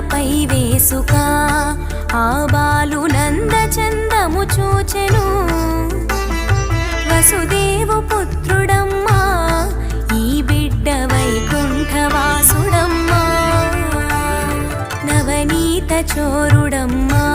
తలపై వేసుక ఆ బాలు నందచందము చూచెను. వసుదేవు పుత్రుడమ్మా ఈ బిడ్డ వైకుంఠవాసుడమ్మా, నవనీత చోరుడమ్మా